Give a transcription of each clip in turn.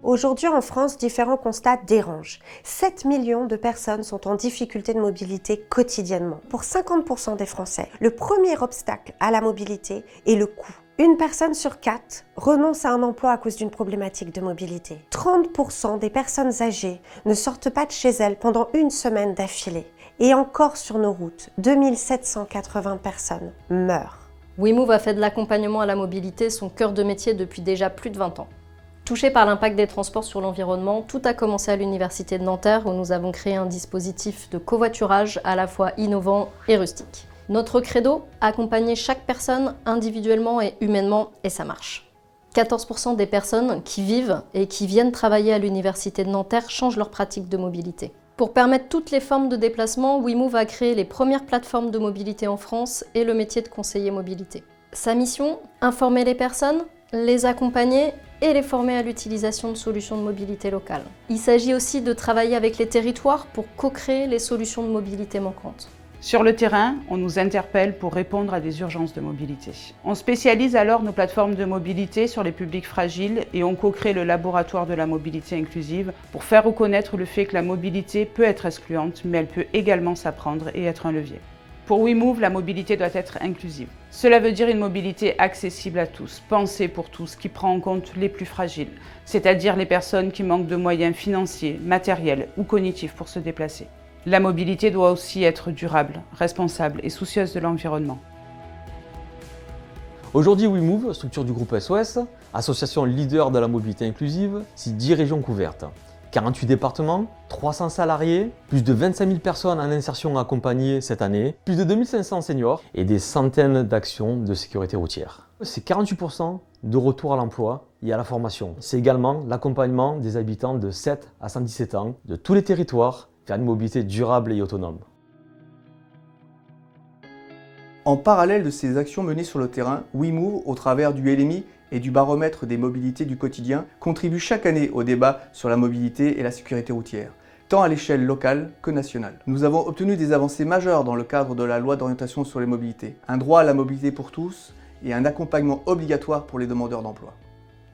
Aujourd'hui en France, différents constats dérangent. 7 millions de personnes sont en difficulté de mobilité quotidiennement. Pour 50% des Français, le premier obstacle à la mobilité est le coût. Une personne sur 4 renonce à un emploi à cause d'une problématique de mobilité. 30% des personnes âgées ne sortent pas de chez elles pendant une semaine d'affilée. Et encore sur nos routes, 2780 personnes meurent. WeMove a fait de l'accompagnement à la mobilité son cœur de métier depuis déjà plus de 20 ans. Touché par l'impact des transports sur l'environnement, tout a commencé à l'Université de Nanterre où nous avons créé un dispositif de covoiturage à la fois innovant et rustique. Notre credo, accompagner chaque personne individuellement et humainement, et ça marche. 14% des personnes qui vivent et qui viennent travailler à l'Université de Nanterre changent leur pratique de mobilité. Pour permettre toutes les formes de déplacement, WeMove a créé les premières plateformes de mobilité en France et le métier de conseiller mobilité. Sa mission, informer les personnes, les accompagner et les former à l'utilisation de solutions de mobilité locales. Il s'agit aussi de travailler avec les territoires pour co-créer les solutions de mobilité manquantes. Sur le terrain, on nous interpelle pour répondre à des urgences de mobilité. On spécialise alors nos plateformes de mobilité sur les publics fragiles et on co-crée le laboratoire de la mobilité inclusive pour faire reconnaître le fait que la mobilité peut être excluante, mais elle peut également s'apprendre et être un levier. Pour WeMove, la mobilité doit être inclusive. Cela veut dire une mobilité accessible à tous, pensée pour tous, qui prend en compte les plus fragiles, c'est-à-dire les personnes qui manquent de moyens financiers, matériels ou cognitifs pour se déplacer. La mobilité doit aussi être durable, responsable et soucieuse de l'environnement. Aujourd'hui, WeMove, structure du groupe SOS, association leader de la mobilité inclusive, c'est 10 régions couvertes. 48 départements, 300 salariés, plus de 25 000 personnes en insertion accompagnées cette année, plus de 2500 seniors et des centaines d'actions de sécurité routière. C'est 48% de retour à l'emploi et à la formation. C'est également l'accompagnement des habitants de 7 à 117 ans de tous les territoires vers une mobilité durable et autonome. En parallèle de ces actions menées sur le terrain, WeMove, au travers du LMI et du baromètre des mobilités du quotidien, contribue chaque année au débat sur la mobilité et la sécurité routière, tant à l'échelle locale que nationale. Nous avons obtenu des avancées majeures dans le cadre de la loi d'orientation sur les mobilités, un droit à la mobilité pour tous et un accompagnement obligatoire pour les demandeurs d'emploi.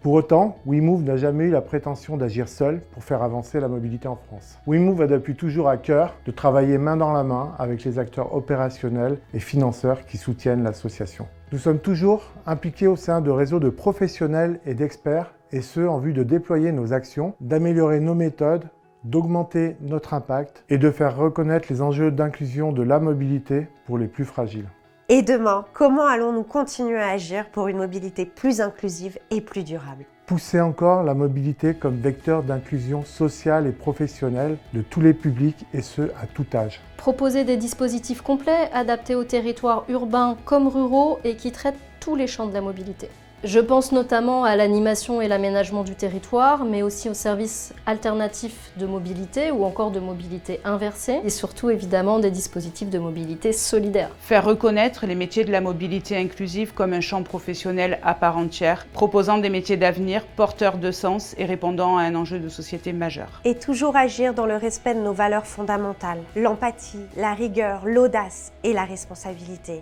Pour autant, WeMove n'a jamais eu la prétention d'agir seul pour faire avancer la mobilité en France. WeMove a depuis toujours à cœur de travailler main dans la main avec les acteurs opérationnels et financeurs qui soutiennent l'association. Nous sommes toujours impliqués au sein de réseaux de professionnels et d'experts, et ce en vue de déployer nos actions, d'améliorer nos méthodes, d'augmenter notre impact et de faire reconnaître les enjeux d'inclusion de la mobilité pour les plus fragiles. Et demain, comment allons-nous continuer à agir pour une mobilité plus inclusive et plus durable ? Pousser encore la mobilité comme vecteur d'inclusion sociale et professionnelle de tous les publics et ce, à tout âge. Proposer des dispositifs complets, adaptés aux territoires urbains comme ruraux et qui traitent tous les champs de la mobilité. Je pense notamment à l'animation et l'aménagement du territoire, mais aussi aux services alternatifs de mobilité ou encore de mobilité inversée, et surtout évidemment des dispositifs de mobilité solidaire. Faire reconnaître les métiers de la mobilité inclusive comme un champ professionnel à part entière, proposant des métiers d'avenir, porteurs de sens et répondant à un enjeu de société majeur. Et toujours agir dans le respect de nos valeurs fondamentales, l'empathie, la rigueur, l'audace et la responsabilité.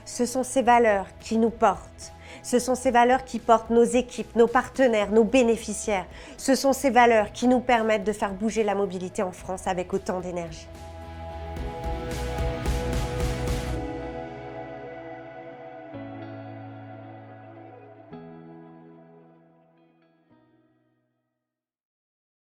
Ce sont ces valeurs qui nous portent. Ce sont ces valeurs qui portent nos équipes, nos partenaires, nos bénéficiaires. Ce sont ces valeurs qui nous permettent de faire bouger la mobilité en France avec autant d'énergie.